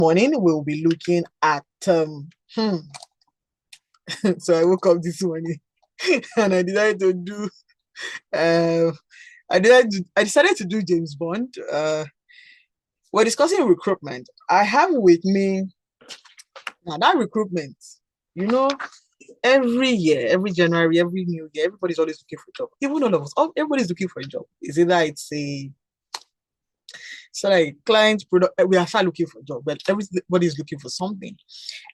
morning we'll be looking at so I woke up this morning and I decided to do uh I decided to do James Bond. We're discussing recruitment. I have with me now that recruitment, you know, every year, every January, every new year, everybody's always looking for a job. Even all of us, everybody's looking for a job. Is either it's a so like client product, we are start looking for a job, but everybody's looking for something.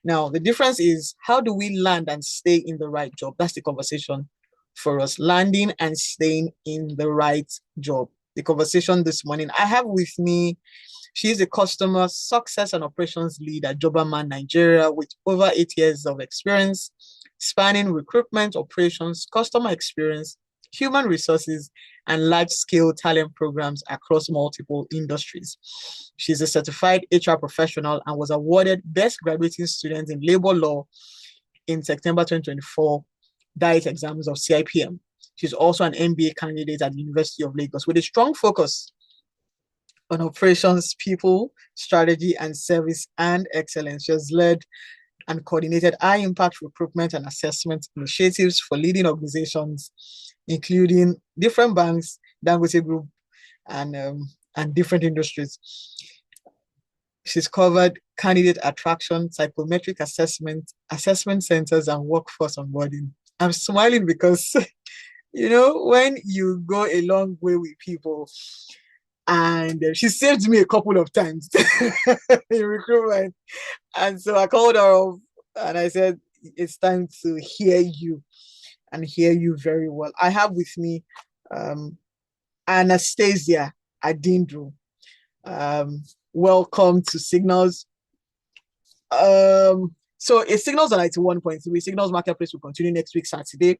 Now the difference is how do we land and stay in the right job? That's the conversation for us. Landing and staying in the right job. The conversation this morning. I have with me, she is a customer success and operations lead at Joberman Nigeria with over 8 years of experience spanning recruitment, operations, customer experience, human resources, and large-scale talent programs across multiple industries. She's a certified HR professional and was awarded Best Graduating Student in Labor Law in September 2024 diet exams of CIPM. She's also an MBA candidate at the University of Lagos with a strong focus on operations, people, strategy, and service and excellence. She has led and coordinated high-impact recruitment and assessment initiatives for leading organizations, including different banks, Dangote Group, and different industries. She's covered candidate attraction, psychometric assessment centers, and workforce onboarding. I'm smiling because, when you go a long way with people, and she saved me a couple of times in recruitment. And so I called her up and I said, it's time to hear you and hear you very well. I have with me Annastecia Adindu. Welcome to Signals. So it's Signals on 91.3. Signals Marketplace will continue next week, Saturday.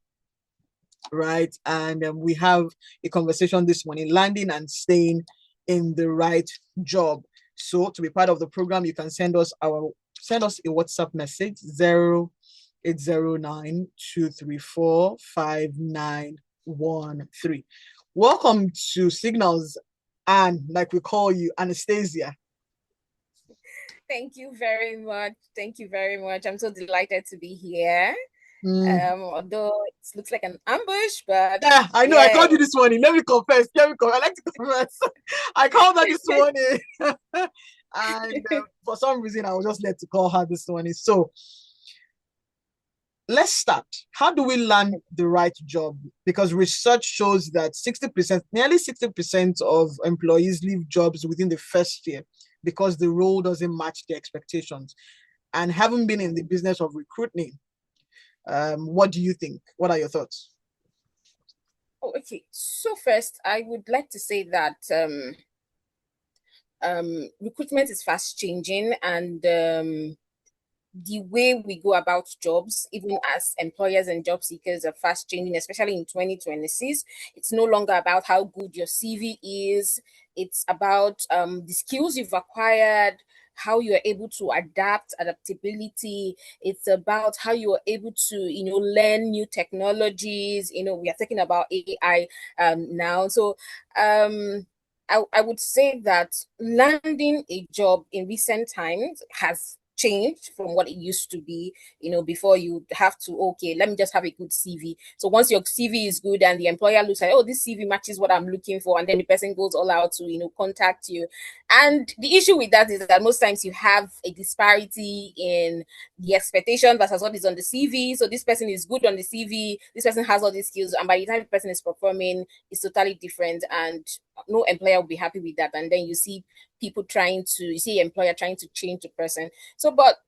Right. And we have a conversation this morning, landing and staying in the right job. So to be part of the program, you can send us a WhatsApp message 0809-234-5913. Welcome to Signals, and like we call you, Annastecia. Thank you very much. Thank you very much. I'm so delighted to be here. Although it looks like an ambush, but yeah, I know. Yeah. I called you this morning. Let me confess. I like to confess. I called her this morning, and for some reason, I was just led to call her this morning. So let's start. How do we land the right job? Because research shows that nearly 60% of employees leave jobs within the first year because the role doesn't match their expectations. And having been in the business of recruiting, what do you think? What are your thoughts? Oh, okay. So first, I would like to say that recruitment is fast changing, and the way we go about jobs, even as employers and job seekers, are fast changing, especially in 2026. It's no longer about how good your CV is. It's about the skills you've acquired, how you're able to adaptability. It's about how you're able to, learn new technologies. We are talking about AI now. So I would say that landing a job in recent times has changed from what it used to be. Before you have to, okay, let me just have a good CV. So once your CV is good and the employer looks like, oh, this CV matches what I'm looking for, and then the person goes all out to, contact you. And the issue with that is that most times you have a disparity in the expectation versus what is on the CV. So this person is good on the CV, this person has all these skills, and by the time the person is performing, it's totally different, and no employer will be happy with that. And then you see employer trying to change the person. So, but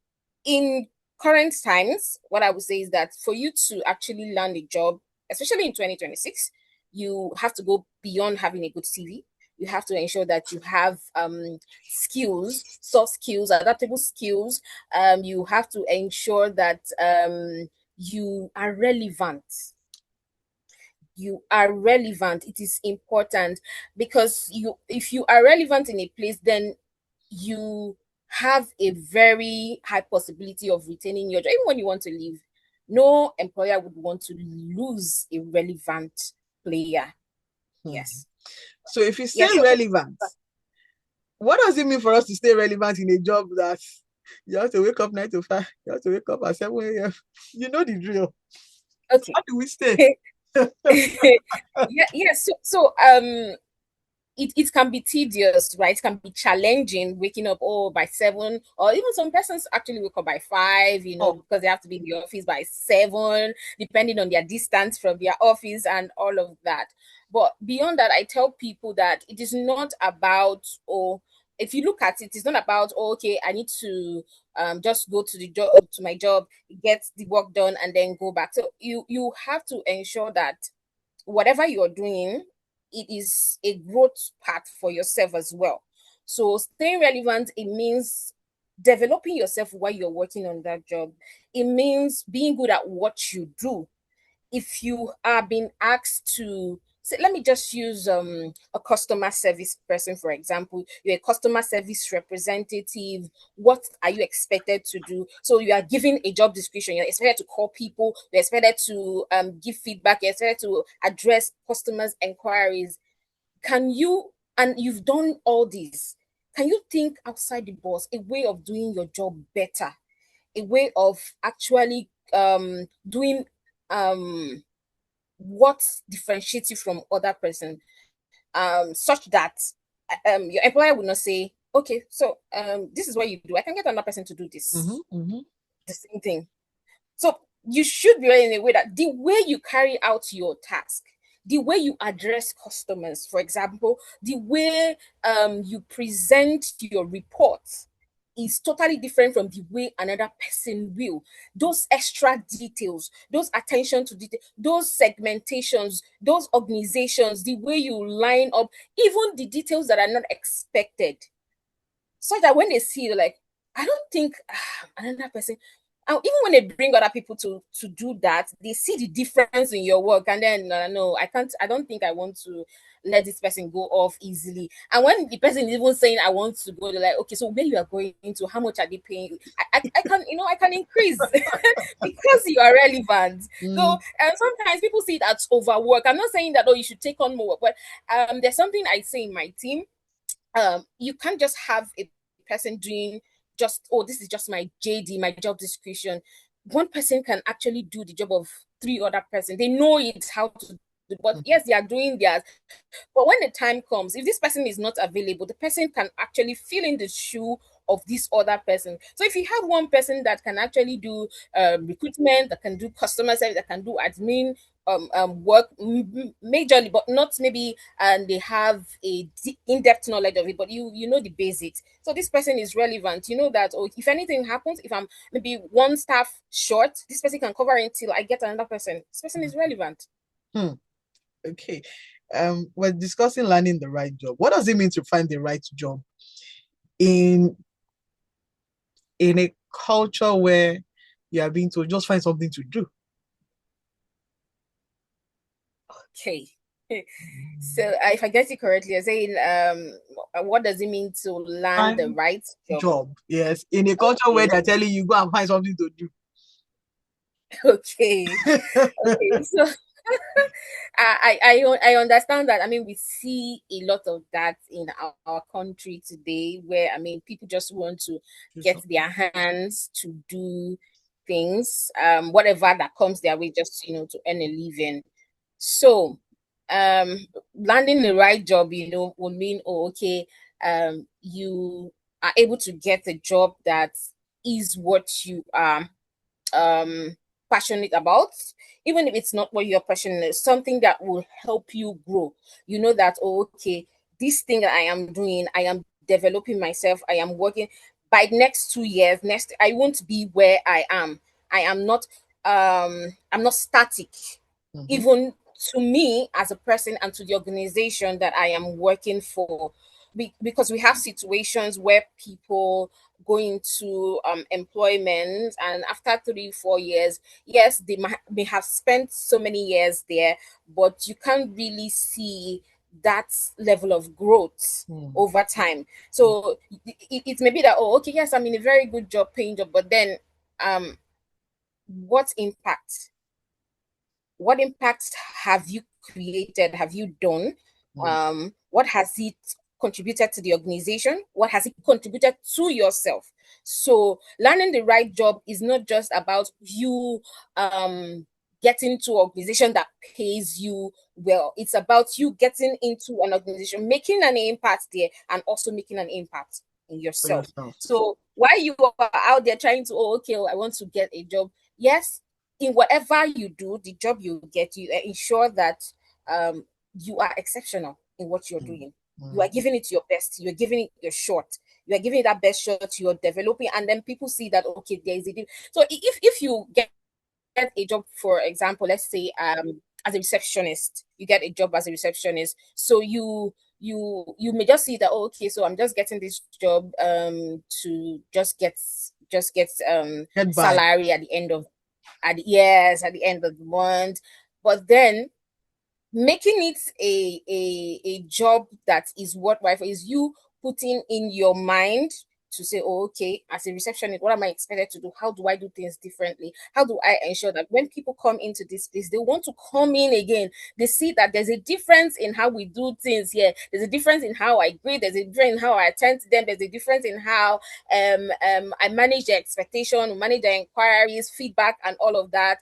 in current times, what I would say is that for you to actually land a job, especially in 2026, you have to go beyond having a good CV. You have to ensure that you have skills, soft skills, adaptable skills. You have to ensure that you are relevant. It is important, because if you are relevant in a place, then you have a very high possibility of retaining your job. Even when you want to leave, no employer would want to lose a relevant player. Yes. So if you say relevant, what does it mean for us to stay relevant in a job that you have to wake up 9 to 5, you have to wake up at 7 a.m.? You know the drill. Okay. How do we stay? Yeah. It can be tedious, right? It can be challenging waking up by 7, or even some persons actually wake up by 5, Oh. because they have to be in the office by 7, depending on their distance from their office and all of that. But beyond that, I tell people that it is not about, or if you look at it, it's not about, okay, I need to just go to the job, to my job, get the work done, and then go back. So you have to ensure that whatever you're doing, it is a growth path for yourself as well. So staying relevant, it means developing yourself while you're working on that job. It means being good at what you do. If you are being asked to say, let me just use a customer service person, for example. You're a customer service representative. What are you expected to do? So you are given a job description. You're expected to call people, you're expected to give feedback, you're expected to address customers inquiries. Can you, and you've done all these, can you think outside the box, a way of doing your job better, a way of actually doing um what differentiates you from other person, such that your employer would not say, okay, so this is what you do, I can get another person to do Mm-hmm, this, mm-hmm. the same thing. So you should be in a way that the way you carry out your task, the way you address customers, for example, the way you present your reports is totally different from the way another person will. Those extra details, those attention to detail, those segmentations, those organizations, the way you line up, even the details that are not expected, so that when they see, they're like, I don't think another person. And even when they bring other people to do that, they see the difference in your work, and then no, I can't. I don't think I want to let this person go off easily. And when the person is even saying I want to go, they're like, okay, so where you are going to? How much are they paying you? I can, I can increase because you are relevant. So Mm. sometimes people see that overwork. I'm not saying that you should take on more work, but there's something I say in my team. You can't just have a person doing just, this is just my JD, my job description. One person can actually do the job of three other person. They know it how to do, but yes, they are doing theirs. But when the time comes, if this person is not available, the person can actually fill in the shoe of this other person. So if you have one person that can actually do recruitment, that can do customer service, that can do admin work majorly, but not maybe, and they have a in-depth knowledge of it, but you know the basics. So this person is relevant. You know that, if anything happens, if I'm maybe one staff short, this person can cover it till I get another person. This person is relevant. Hmm. Okay. We're discussing landing the right job. What does it mean to find the right job in a culture where you are being told just find something to do? Okay. So if I get it correctly, you're saying what does it mean to land the Find right job? job. Yes. In a culture where Okay. they're telling you go and find something to do. Okay. Okay. So I understand that. I mean, we see a lot of that in our country today, where, I mean, people just want to Do get something. their hands to do things, whatever that comes their way, just to earn a living. So, landing the right job, would mean, okay, you are able to get a job that is what you are um passionate about, even if it's not what you're passionate, something that will help you grow. You know that, okay, this thing that I am doing, I am developing myself, I am working. By next 2 years, next, I won't be where I am. I am not I'm not static, Mhm. even to me as a person and to the organization that I am working for. Because we have situations where people go into employment, and after 3 4 years, yes, they may have spent so many years there, but you can't really see that level of growth Hmm. over time. So it may be that, okay, yes, I'm in a very good job, paying job, but then um what impact what impact have you created, have you done, Hmm. what has it contributed to the organization? What has it contributed to yourself? So learning the right job is not just about you getting to an organization that pays you well. It's about you getting into an organization, making an impact there, and also making an impact in yourself. So while you are out there trying to, okay, I want to get a job, yes, in whatever you do, the job you get, you ensure that you are exceptional in what you're doing. You are giving it your best. You're giving it your shot. You are giving it that best shot. You're developing, and then people see that, okay, there is a deal. So if you get a job, for example, let's say as a receptionist, you get a job as a receptionist. So you may just see that, oh, okay, so I'm just getting this job to just get salary at the end of at the end of the month. But then making it a job that is worthwhile is you putting in your mind to say, oh, okay, as a receptionist, what am I expected to do? How do I do things differently? How do I ensure that when people come into this place, they want to come in again? They see that there's a difference in how we do things here. There's a difference in how I greet. There's a difference in how I attend to them. There's a difference in how I manage their expectation, manage their inquiries, feedback, and all of that,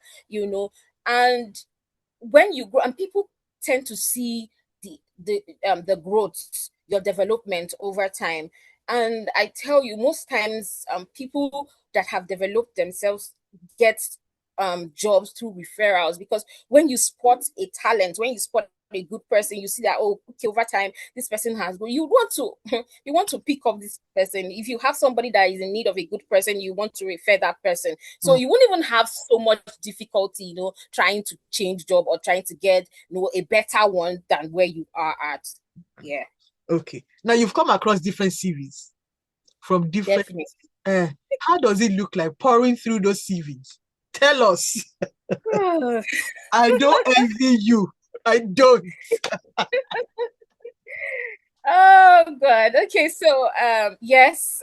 And when you grow, and people tend to see the growth, your development over time. And I tell you, most times, people that have developed themselves get jobs through referrals, because when you spot a talent, when you spot a good person, you see that, oh, okay, over time this person has grown. You want to pick up this person. If you have somebody that is in need of a good person, you want to refer that person. So you won't even have so much difficulty, trying to change job or trying to get a better one than where you are at. Yeah. Okay. Now you've come across different CVs from different. How does it look like pouring through those CVs? Tell us. I don't envy you. I don't. Oh God. Okay, so yes,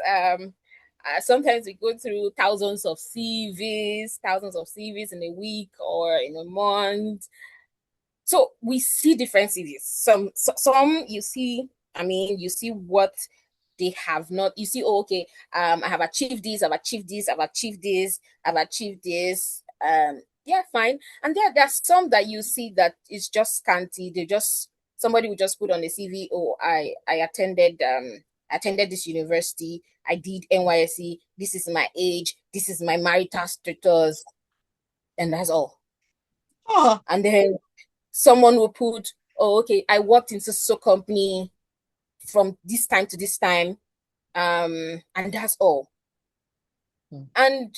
sometimes we go through thousands of CVs in a week or in a month. So we see different CVs. Some you see, you see what they have not. You see, oh, okay, I have achieved this, I've achieved this, I've achieved this, I've achieved this. Yeah, fine. And there are some that you see that is just scanty. Somebody will just put on the CV, oh, I attended this university, I did NYSC, this is my age, this is my marital status, and that's all. And then someone will put, oh, okay, I worked in so company from this time to this time, and that's all. And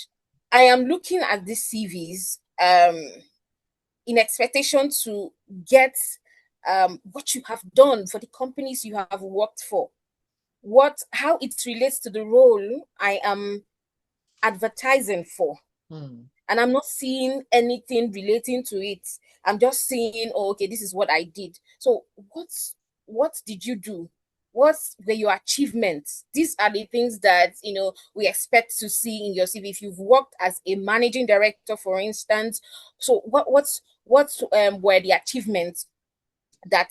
I am looking at these CVs in expectation to get what you have done for the companies you have worked for, how it relates to the role I am advertising for. And I'm not seeing anything relating to it. I'm just seeing, oh, okay, this is what I did. So what did you do? What were your achievements? These are the things that we expect to see in your CV. If you've worked as a managing director, for instance, so what were the achievements that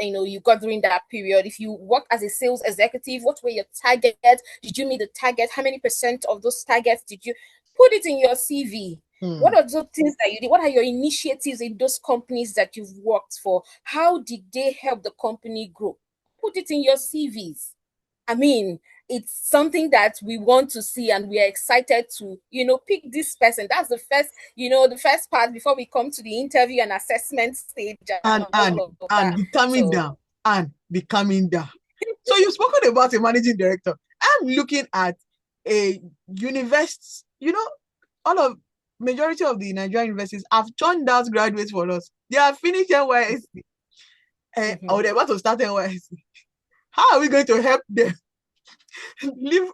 you got during that period? If you worked as a sales executive, what were your targets? Did you meet the target? How many % of those targets did you put it in your CV? What are those things that you did? What are your initiatives in those companies that you've worked for? How did they help the company grow? Put it in your CVs. It's something that we want to see, and we are excited to, pick this person. That's the first part before we come to the interview and assessment stage. And be coming down. And be coming down. So you've spoken about a managing director. I'm looking at a university, majority of the Nigerian universities have turned out graduates for us. They have finished NYSC. Or they're about to start NYSC. How are we going to help them? Leave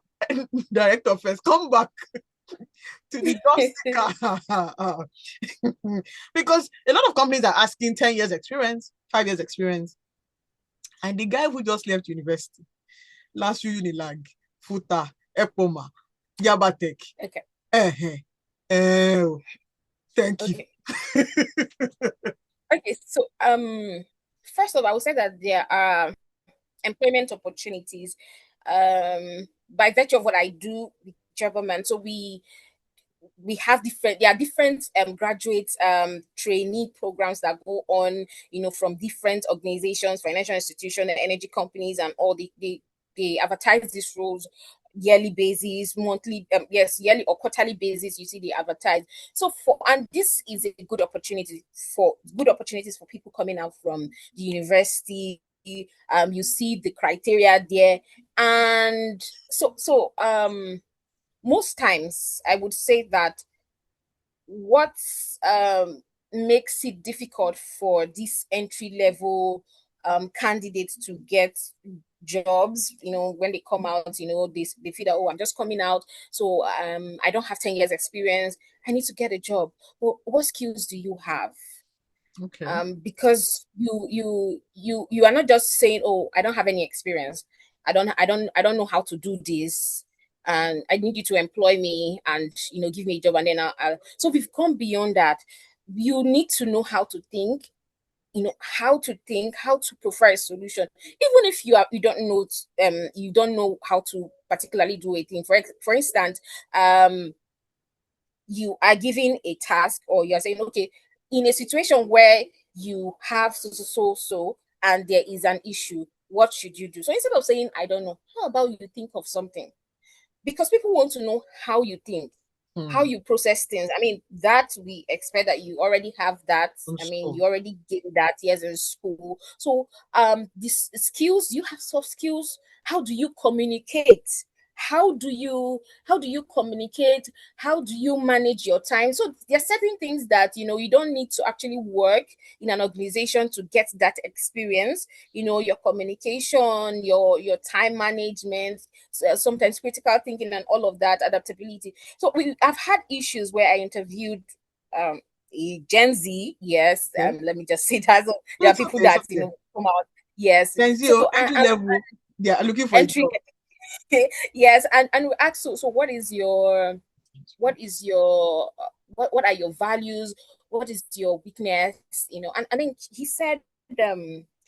director first, come back to the job seeker. Because a lot of companies are asking 10 years experience, 5 years experience. And the guy who just left university, last year Unilag, Futa, Epoma, Yabatek. Okay. Thank you. Okay, so first of all, I would say that there are employment opportunities, by virtue of what I do with government. So we have different there are different graduate trainee programs that go on, from different organizations, financial institutions, and energy companies, and all they advertise these roles yearly basis, monthly, yes, yearly or quarterly basis. You see, they advertise. So and this is a good opportunities for people coming out from the university. You see the criteria there, and most times I would say that what makes it difficult for these entry level candidates to get jobs, when they come out, they feel that, oh, I'm just coming out, so I don't have 10 years experience, I need to get a job. Well, what skills do you have? Okay. Because you are not just saying, oh, I don't have any experience, I don't know how to do this, and I need you to employ me and give me a job, and then so we've gone beyond that. You need to know how to think, how to provide a solution, even if you don't know how to particularly do a thing. For instance, you are given a task, or you're saying, okay, in a situation where you have so, and there is an issue, what should you do? So instead of saying, I don't know, how about you think of something? Because people want to know how you think, how Hmm. you process things. I mean, that we expect that you already have that. From I mean, school. you already get that years in school. So these skills, you have soft skills. How do you communicate? How do you communicate? How do you manage your time? So there are certain things that you don't need to actually work in an organization to get that experience. Your communication, your time management, sometimes critical thinking, and all of that, adaptability. So I've had issues where I interviewed a Gen Z. Yes, Okay. let me just say that. So there are It's people okay. It's that okay. come out. Yes. Gen Z, So entry level, they are looking for a entry. job. Yes, and we ask, so what are your values? What is your weakness? And then he said,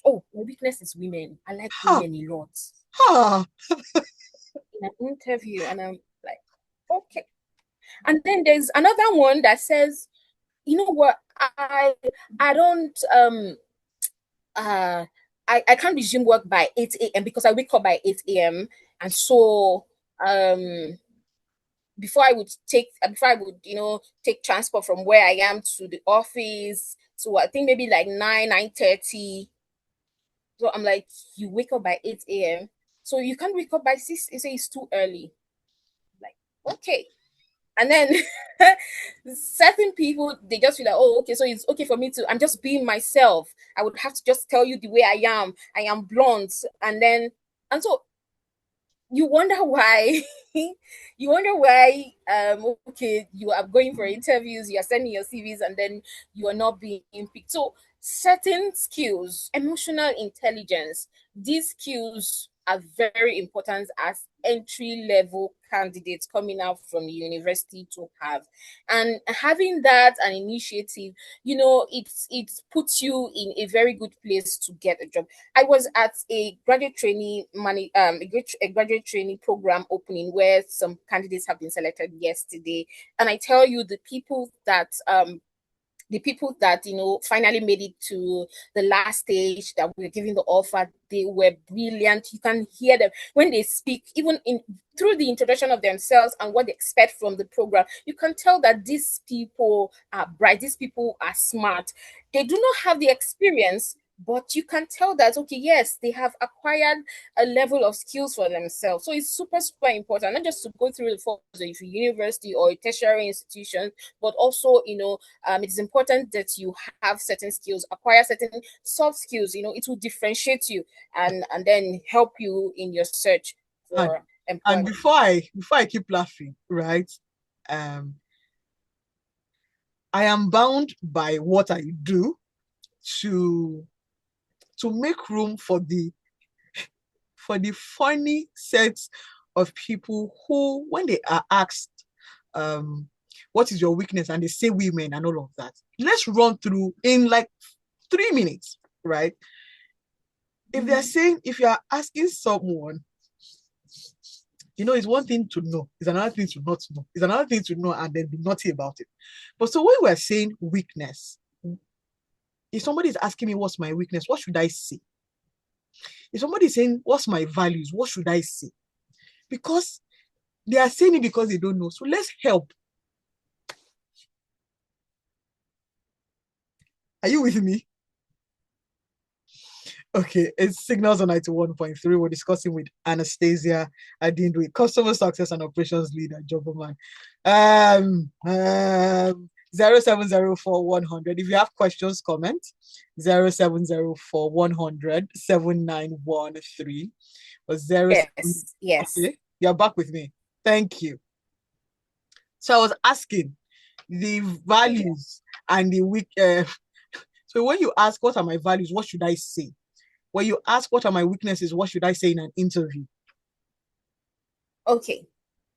oh, my weakness is women. I like Ha, women a lot. ha. In an interview, and I'm like, okay. And then there's another one that says, you know what, I don't uh I can't resume work by 8 a.m. because I wake up by 8 a.m. And so before I would take transport from where I am to the office, so I think maybe like 9:30. So I'm like, you wake up by 8 a.m. So you can't wake up by 6. You say it's too early. Like, okay. And then certain people, they just feel like, oh, okay, so it's okay for me to, I'm just being myself. I would have to just tell you the way I am. I am blunt. And so you wonder why. You wonder why, okay, you are going for interviews, you are sending your CVs, and then you are not being picked. So certain skills, emotional intelligence, these skills are very important as entry level candidates coming out from the university to have. And having that an initiative, it puts you in a very good place to get a job. I was at a graduate trainee a graduate training program opening where some candidates have been selected yesterday, and I tell you, the people that finally made it to the last stage, that we're giving the offer, they were brilliant. You can hear them when they speak, even in through the introduction of themselves and what they expect from the program. You can tell that these people are bright, these people are smart. They do not have the experience, but you can tell that, okay, yes, they have acquired a level of skills for themselves. So it's super, super important, not just to go through the forms of a university or a tertiary institution, but also, it is important that you have certain skills, acquire certain soft skills. It will differentiate you, and then help you in your search And for and employment. before I keep laughing, right? Um, I am bound by what I do to make room for the funny sets of people who, when they are asked, um, what is your weakness, and they say women and all of that. Let's run through in like 3 minutes, right? if they're saying, if you are asking someone, it's one thing to know, it's another thing to not know, it's another thing to know and then be naughty about it. But so when we're saying weakness, if somebody is asking me what's my weakness, what should I say? If somebody is saying what's my values, what should I say? Because they are saying it because they don't know. So let's help. Are you with me? Okay, it's Signals on 91.3. We're discussing with Annastecia Adindu, Customer Success and Operations Leader, Jobberman. 0704 If you have questions, comment. 0704 7913 or 07. Yes. Okay, you're back with me. Thank you. So I was asking the values and the weak. So when you ask what are my values, what should I say? When you ask what are my weaknesses, what should I say in an interview? Okay.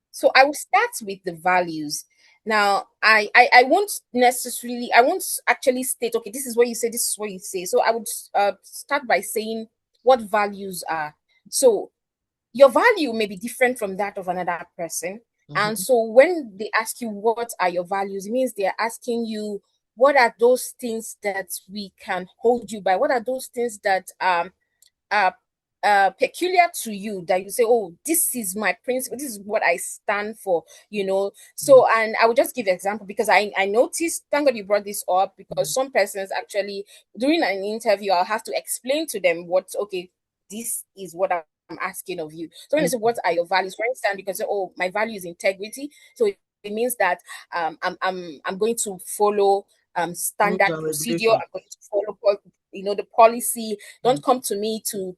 So I will start with the values. Now, I won't necessarily, I won't actually state, okay, this is what you say, this is what you say. So I would start by saying what values are. So your value may be different from that of another person. And so when they ask you what are your values, it means they're asking you what are those things that we can hold you by? What are those things that are peculiar to you that you say, oh, this is my principle, this is what I stand for, So, and I will just give an example because I noticed, thank God you brought this up, because some persons actually during an interview, I'll have to explain to them okay, this is what I'm asking of you. So when they say, what are your values? For instance, because, oh, my value is integrity. So it means that I'm going to follow standard procedure. I'm going to follow the policy. Don't come to me to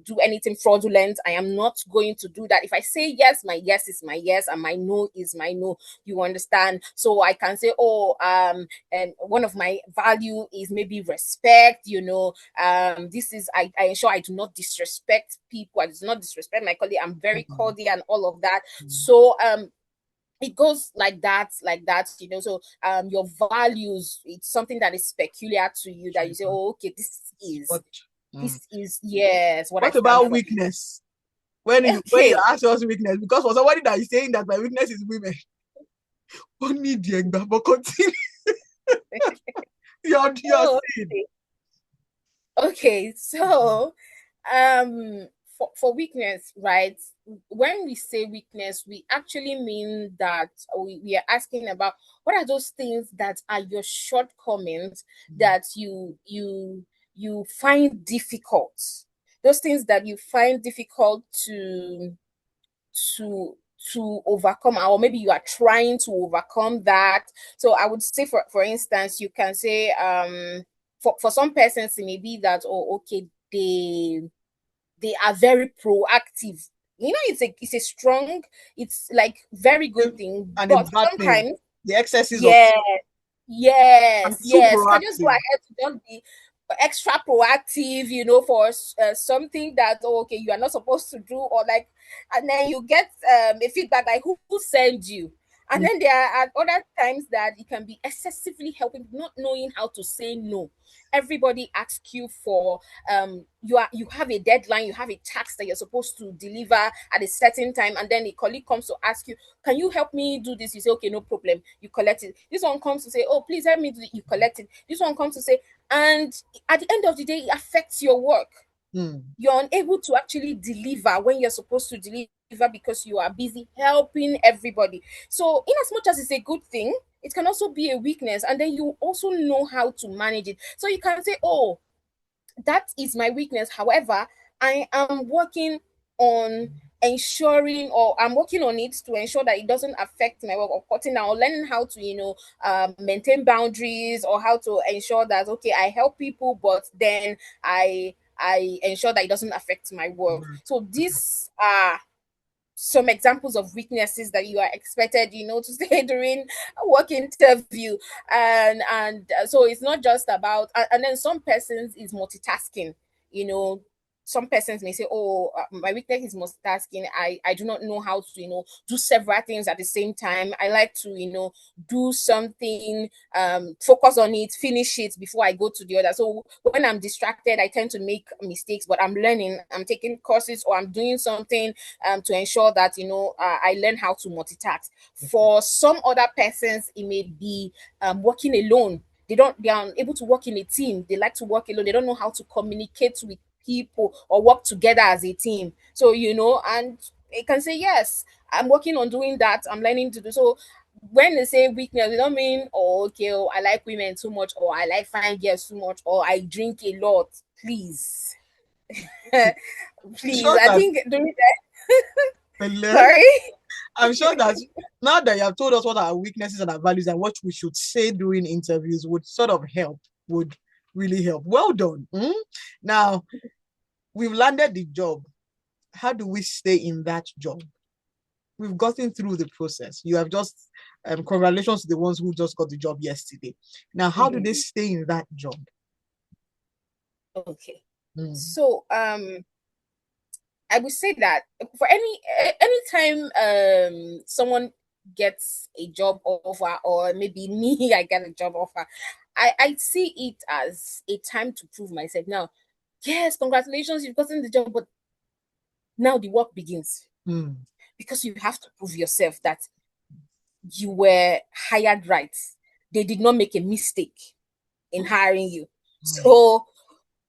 do anything fraudulent. I am not going to do that. If I say yes, my yes is my yes and my no is my no. You understand? So I can say, and one of my value is maybe respect. This is I ensure I do not disrespect people. I do not disrespect my colleague. I'm very cordial and all of that. So it goes like that. So your values, it's something that is peculiar to you that you say, oh, okay, this is yes what I What stand about for. weakness? When you ask us weakness, because for somebody that is saying that my weakness is women, only the but continue. You're saying. Okay, so for weakness, right? When we say weakness, we actually mean that we are asking about what are those things that are your shortcomings that you find difficult. Those things that you find difficult to to overcome, or maybe you are trying to overcome that. So I would say, for instance, you can say for some persons it may be that, oh, okay, they are very proactive. It's a strong, it's like very good thing, And a but bad thing. sometimes, The excesses of yeah, I'm yes, too yes, you can just go proactive. ahead to just be extra proactive, for something that, okay, you are not supposed to do, or like, and then you get a feedback like, who sent you? And then there are other times that it can be excessively helping, not knowing how to say no. Everybody asks you for you have a deadline, you have a task that you're supposed to deliver at a certain time, and then a colleague comes to ask you, can you help me do this? You say, okay, no problem. You collect it. This one comes to say, oh, please help me do it. You collect it. This one comes to say, and at the end of the day, it affects your work. You're unable to actually deliver when you're supposed to deliver because you are busy helping everybody. So in as much as it's a good thing, it can also be a weakness, and then you also know how to manage it. So you can say, oh, that is my weakness. However, I am working on ensuring, or I'm working on it to ensure that it doesn't affect my work, or cutting down, or learning how to maintain boundaries, or how to ensure that, okay, I help people, but then I ensure that it doesn't affect my work. So these are some examples of weaknesses that you are expected, to say during a work interview. And so it's not just about, and then some persons is multitasking, you know some persons may say, oh, my weakness is multitasking. I do not know how to, do several things at the same time. I like to, do something, focus on it, finish it before I go to the other. So when I'm distracted, I tend to make mistakes, but I'm learning, I'm taking courses, or I'm doing something to ensure that, I learn how to multitask. For some other persons, it may be working alone. They are able to work in a team. They like to work alone. They don't know how to communicate with people or work together as a team. So, and it can say, yes, I'm working on doing that. I'm learning to do so. When they say weakness, they don't mean, oh, okay, oh, I like women too much, or I like fine girls too much, or I drink a lot. Please. I'm Please. sure I that, think doing that. well, Sorry. I'm sure that now that you have told us what our weaknesses and our values and what we should say during interviews would sort of help, would really help. Well done. Now, we've landed the job. How do we stay in that job? We've gotten through the process. You have just, congratulations to the ones who just got the job yesterday. Now, how do they stay in that job? Okay. So, I would say that for anytime someone gets a job offer, or maybe me, I get a job offer, I see it as a time to prove myself. Now, yes, congratulations, you've gotten the job, but now the work begins, because you have to prove yourself that you were hired right. They did not make a mistake in hiring you. So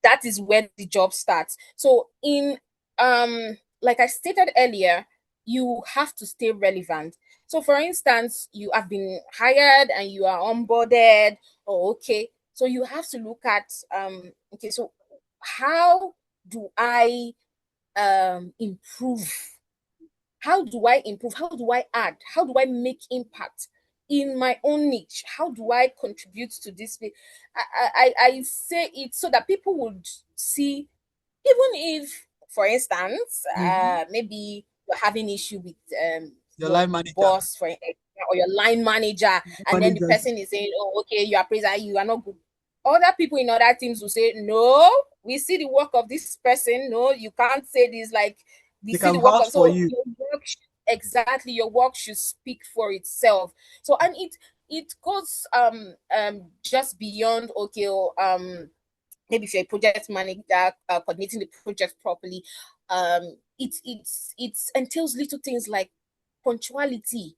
that is where the job starts. So in like I stated earlier, you have to stay relevant. So for instance, you have been hired and you are onboarded. Oh, okay. So you have to look at okay, so how do I improve? How do I improve? How do I add? How do I make impact in my own niche? How do I contribute to this? I say it so that people would see, even if, for instance, maybe you're having issue with Your your line manager. boss, or your line manager, and then the Managers. person is saying, "Oh, okay, you are praised, you are not good." Other people in other teams will say, "No, we see the work of this person. No, you can't say this. Like, we They see can the work vouch of." for So you. your work, exactly, your work should speak for itself. So, and it goes just beyond, okay, maybe if you're a project manager, coordinating the project properly, it entails little things like punctuality.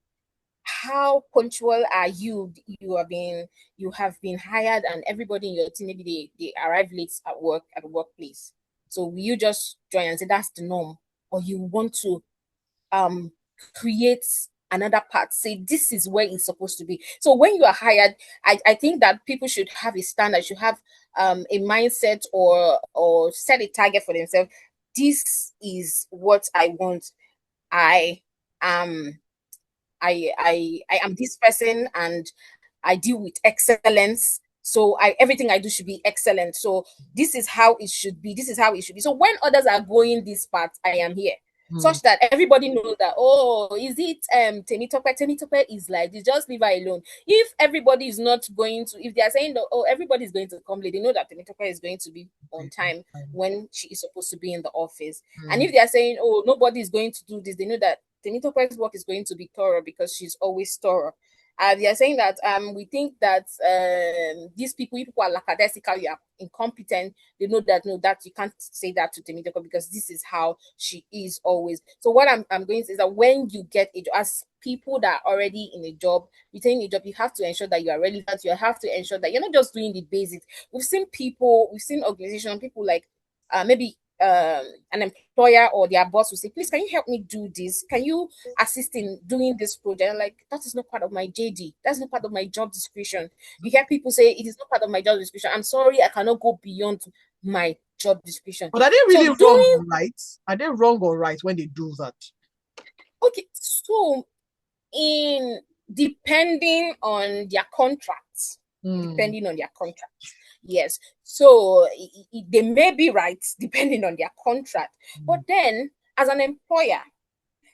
How punctual are you? You have been hired, and everybody in your team, maybe they arrive late at the workplace. So will you just join and say that's the norm, or you want to um create another part, say this is where it's supposed to be? So when you are hired, I think that people should have a standard, should have a mindset, or set a target for themselves. This is what I want. I am I am this person, and I deal with excellence. So everything I do should be excellent. So this is how it should be. This is how it should be. So when others are going this path, I am here. Such that everybody knows that, oh, is it Temitope is like this, just leave her alone. If everybody is not going to, if they are saying that, oh, everybody is going to come late, they know that Temitope is going to be on time when she is supposed to be in the office. And if they are saying, oh, nobody is going to do this, they know that Temitope's work is going to be thorough, because she's always thorough. They are saying that we think that these people, if people are lackadaisical, you are incompetent. They know that, no, that you can't say that to Temitope, because this is how she is always. So what I'm going to say is that when you get a job, as people that are already in a job, you take a job, you have to ensure that you are relevant. You have to ensure that you're not just doing the basics. We've seen organizations, people like maybe an employer or their boss will say, please, can you help me do this? Can you assist in doing this project? Like, that is not part of my JD. That's not part of my job description. You hear people say, it is not part of my job description. I'm sorry, I cannot go beyond my job description. But are they really So wrong doing, or right? Are they wrong or right when they do that? okay, so in depending on their contracts, depending on their contracts, yes. So they may be right depending on their contract. But then, as an employer,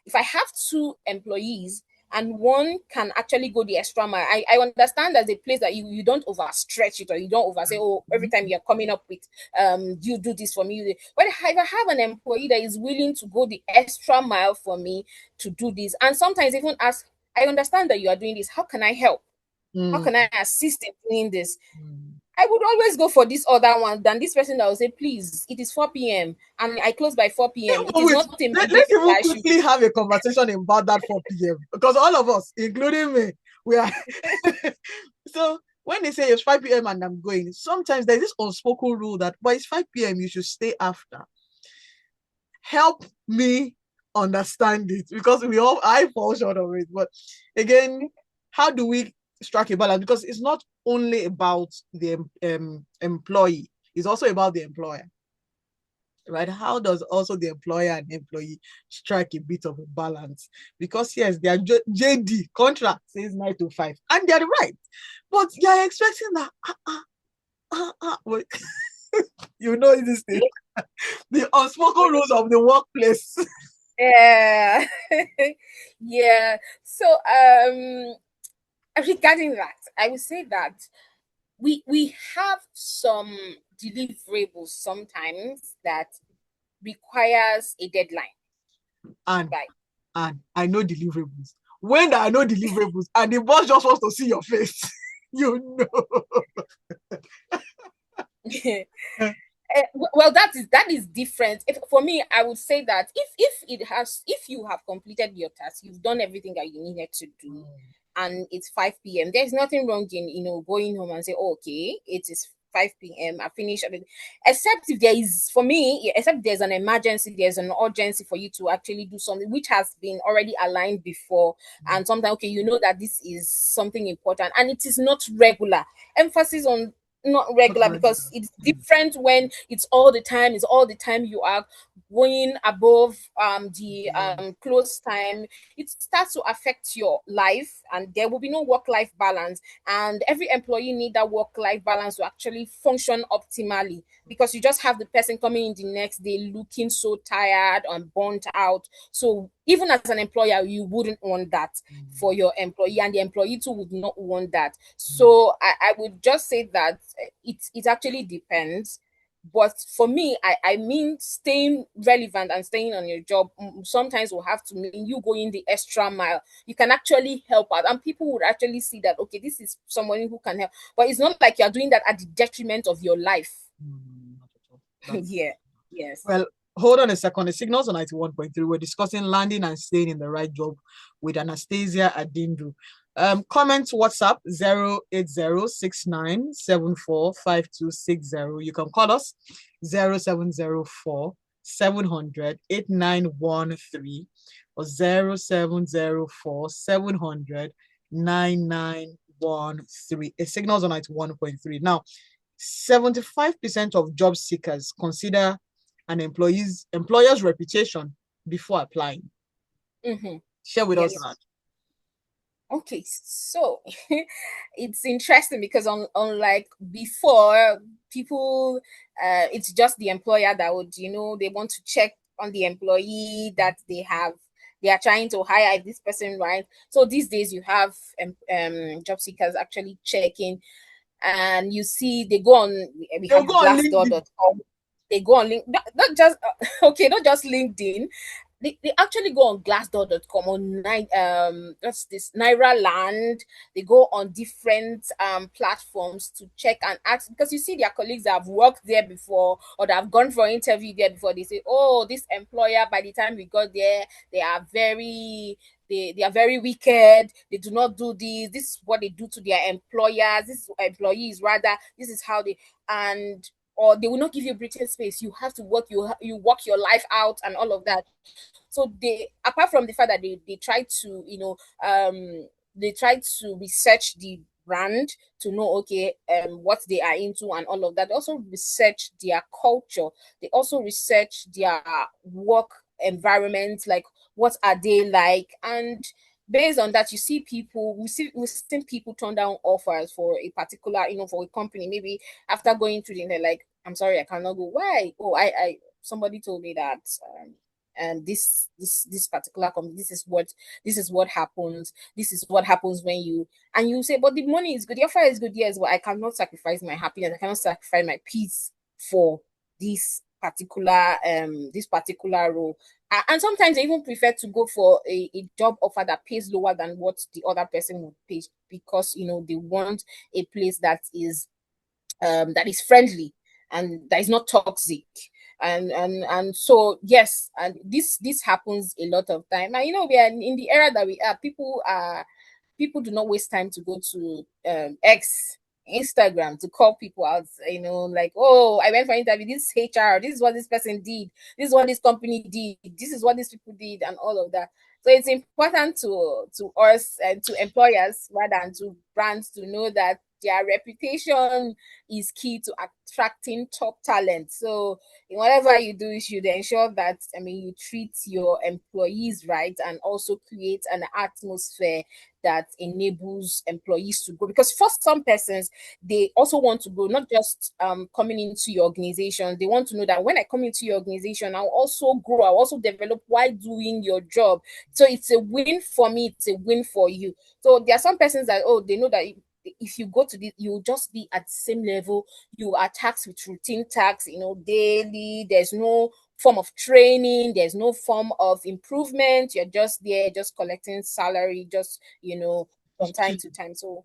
if I have two employees and one can actually go the extra mile. I understand there's a place that you don't overstretch it, or you don't over say, oh, every time you're coming up with you do this for me. But if I have an employee that is willing to go the extra mile for me to do this, and sometimes even ask, I understand that you are doing this, how can I help? How Mm. can I assist in doing this? Mm. I would always go for this other one than this person that will say, please, it is 4 p.m. and I close by 4 p.m. Yeah, It but is wait, not let's immediately even that I should. quickly have a conversation about that 4 p.m. because all of us, including me, we are. So when they say it's 5 p.m. and I'm going, sometimes there's this unspoken rule that by it's 5 p.m. you should stay after. Help me understand it because I fall short of it. But again, how do we strike a balance? Because it's not only about the employee, it's also about the employer, right? How does also the employer and employee strike a bit of a balance? Because yes, their JD contract says 9 to 5, and they're right, but you're expecting that wait, you know this thing, the unspoken rules of the workplace. Yeah. Yeah. So regarding that, I would say that we have some deliverables sometimes that requires a deadline. and Right. and I know deliverables. When there are no deliverables and the boss just wants to see your face, you know. Well, that is different. If, for me, I would say that if you have completed your task, you've done everything that you needed to do, and it's 5 p.m., there's nothing wrong in going home and say, oh, okay, it is 5 p.m., I finished everything. Except if there is, for me, except there's an emergency, there's an urgency for you to actually do something which has been already aligned before, and sometimes, okay, you know that this is something important and it is not regular. Emphasis on not Not regular, because regular. it's different when it's all the time you are going above the Mm. close time. It starts to affect your life, and there will be no work-life balance, and every employee need that work-life balance to actually function optimally, because you just have the person coming in the next day looking so tired and burnt out. So even as an employer, you wouldn't want that for your employee, and the employee too would not want that. So I would just say that it actually depends. But for me, I mean, staying relevant and staying on your job sometimes will have to mean you going the extra mile. You can actually help out, and people would actually see that, okay, this is someone who can help. But it's not like you're doing that at the detriment of your life. Not at all. That's Yeah. Yes. well. Hold on a second. The signals on 91.3. We're discussing landing and staying in the right job with Annastecia Adindu. Comment WhatsApp 08069745260. You can call us 0704 700 8913 or 0704 700 9913. It signals on 91.3. Now, 75% of job seekers consider an employer's reputation before applying. Mm-hmm. Share with us Yes. that. Okay, so it's interesting because unlike before, people, it's just the employer that would, they want to check on the employee that they are trying to hire this person, right? So these days you have job seekers actually checking, and you see they go on. We They'll have go on LinkedIn. glassdoor.com. They go on link, not just okay, not just LinkedIn. They actually go on glassdoor.com, on what's this, Naira Land. They go on different platforms to check and ask, because you see their colleagues that have worked there before or that have gone for an interview there before. They say, oh, this employer, by the time we got there, they are very they are very wicked. They do not do this. This is what they do to their employers. This is employees rather. This is how they, and or they will not give you breathing space. You have to work, you work your life out and all of that. So they, apart from the fact that they try to, they try to research the brand to know, okay, what they are into and all of that. They also research their culture. They also research their work environment, like what are they like, and based on that, you see people, we've seen people turn down offers for a particular, for a company, maybe after going through the internet, like, I'm sorry, I cannot go. Why? Oh, I somebody told me that this particular company, this is what happens, this is what happens when you, and you say, but the money is good, the offer is good, yes, but I cannot sacrifice my happiness, I cannot sacrifice my peace for this particular role. And sometimes they even prefer to go for a job offer that pays lower than what the other person would pay, because they want a place that is friendly and that is not toxic. And so yes, and this happens a lot of time. And we are in the era that we are. People do not waste time to go to X, Instagram, to call people out, like, oh, I went for an interview, this is HR, this is what this person did, this is what this company did, this is what these people did, and all of that. So it's important to us and to employers rather than to brands to know that their reputation is key to attracting top talent. So in whatever you do, you should ensure that you treat your employees right, and also create an atmosphere that enables employees to grow. Because for some persons, they also want to grow, not just coming into your organization. They want to know that when I come into your organization, I'll also grow, I'll also develop while doing your job. So it's a win for me, it's a win for you. So there are some persons that, they know that if you go to this, you'll just be at the same level. You are taxed with routine tax, daily. There's no form of training, there's no form of improvement. You're just there, just collecting salary, just from time to time. So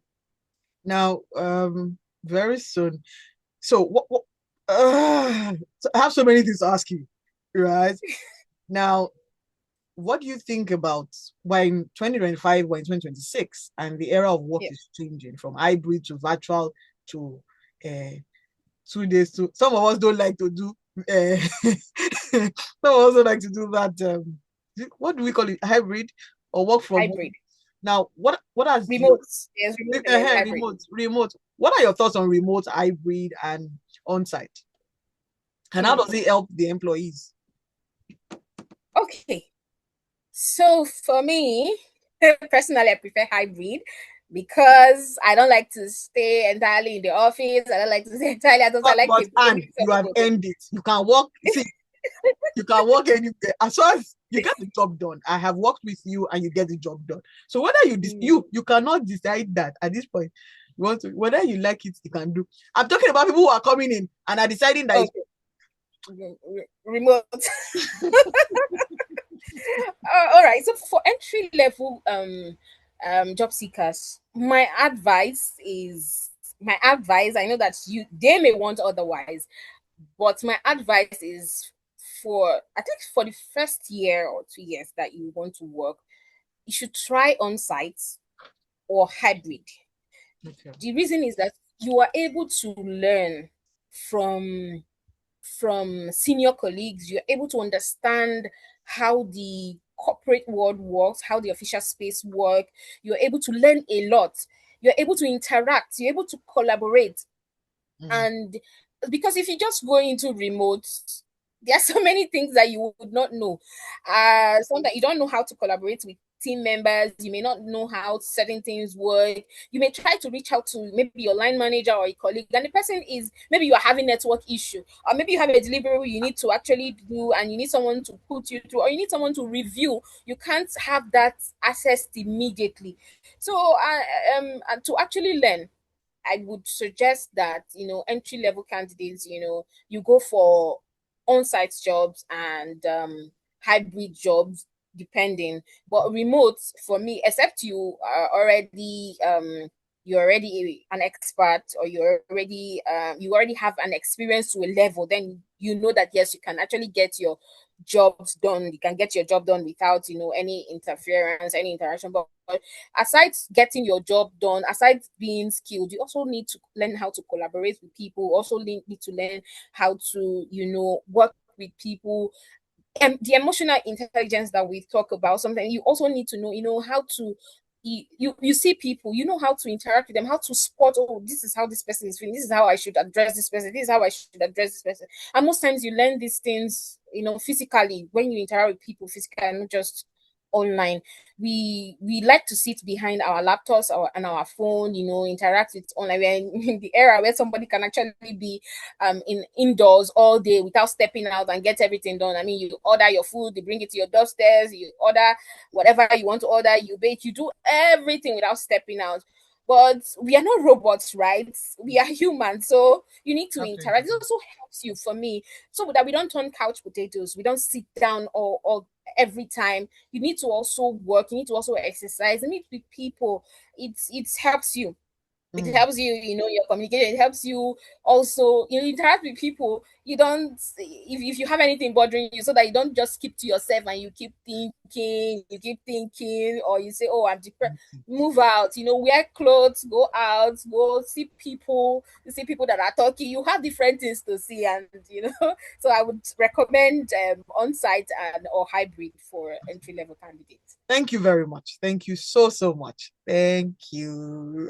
now, very soon. So what so I have so many things to ask you, right? Now, what do you think about when 2025, when 2026, and the era of work is changing from hybrid to virtual to 2 days to, some of us don't like to do some of us don't like to do that, what do we call it, hybrid or work from home? hybrid. Now, what has Remote. Yes, remote and then hybrid. remote. What are your thoughts on remote, hybrid, and on-site? And how does it help the employees? Okay. So for me, personally, I prefer hybrid because I don't like to stay entirely in the office. I don't like to stay entirely at home. I like But and you have earned it. You can work. See, you can work anywhere as long as you get the job done. I have worked with you, and you get the job done. So whether you cannot decide that at this point. You want to, whether you like it, you can do. I'm talking about people who are coming in and are deciding that remote. All right. So for entry level job seekers, I know that they may want otherwise, but my advice is, I think for the first year or 2 years that you want to work, you should try on-site or hybrid. Okay. The reason is that you are able to learn from senior colleagues. You're able to understand how the corporate world works, how the official space work. You're able to learn a lot. You're able to interact. You're able to collaborate. And because if you just go into remote, there are so many things that you would not know. Sometimes you don't know how to collaborate with team members. You may not know how certain things work. You may try to reach out to maybe your line manager or a colleague, and the person is, maybe you are having network issue, or maybe you have a delivery you need to actually do, and you need someone to put you through, or you need someone to review. You can't have that access immediately. So to actually learn, I would suggest that, entry level candidates, you go for on-site jobs and hybrid jobs, depending. But remote, for me, except you are already you're already an expert, or you already have an experience to a level, then you know that yes, you can actually get your jobs done. You can get your job done without any interference, any interaction. But aside getting your job done, aside being skilled, you also need to learn how to collaborate with people. Also need to learn how to work with people, and the emotional intelligence that we talk about. Sometimes you also need to know how to you see people, how to interact with them, how to spot, oh, this is how this person is feeling, this is how I should address this person, this is how I should address this person. And most times you learn these things physically, when you interact with people physically, not just online. We like to sit behind our laptops or and our phone, interact with online. We're in the era where somebody can actually be in indoors all day without stepping out and get everything done. I mean, you order your food, they bring it to your doorstairs, you order whatever you want to order, you bake, you do everything without stepping out. But we are not robots, right? We are humans, so you need to interact. It Absolutely. also helps you, for me, so that we don't turn couch potatoes. We don't sit down or every time. You need to also work, you need to also exercise, you need to be people. It helps you. It Mm. helps you, your communication. It helps you also, interact with people. You don't, if you have anything bothering you, so that you don't just keep to yourself and you keep thinking, or you say, oh, I'm depressed. Move out, wear clothes, go out, go see people, you see people that are talking. You have different things to see, and so I would recommend on-site and or hybrid for entry level candidates. Thank you very much. Thank you so, so much. Thank you.